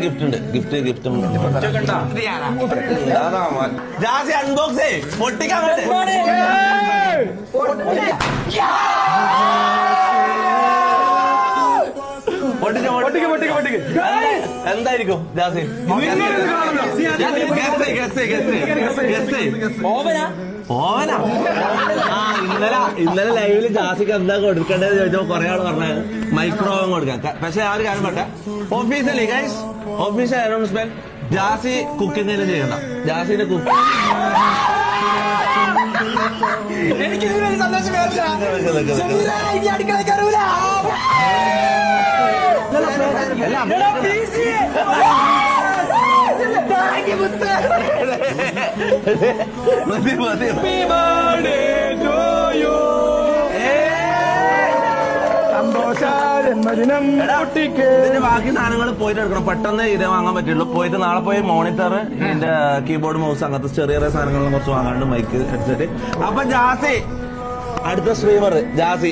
Gift ഉണ്ട് gift Jassie unbox പൊട്ടിക്കാൻ എന്തായിരിക്കും ജാസി? ഓവനാ? ഇന്നലെ ലൈവില് ജാസിക്ക് എന്താ കൊടുക്കേണ്ടത് ചോദിച്ചപ്പോ കുറെ ആള് പറഞ്ഞത് മൈക്രോവേവ് കൊടുക്കാൻ. പക്ഷെ ആ ഒരു കാര്യം പറ്റ officially guys, official announcement, Jasi cooking ചെയ്യണ്ട. ജാസിന്റെ കുക്കിംഗ് ബാക്കി സാധനങ്ങൾ പോയിട്ട് എടുക്കണം. പെട്ടെന്ന് ഇത് വാങ്ങാൻ പറ്റുള്ളൂ. പോയിട്ട് നാളെ പോയി മോണിറ്റർ, ഇതിന്റെ കീബോർഡ്, മൗസ്, അങ്ങനത്തെ ചെറിയ ചെറിയ സാധനങ്ങൾ കുറച്ച് വാങ്ങാണ്ട്, മൈക്ക്, ഹെഡ്സെറ്റ്. അപ്പൊ ജാസി അടുത്ത സ്ട്രീമർ ജാസി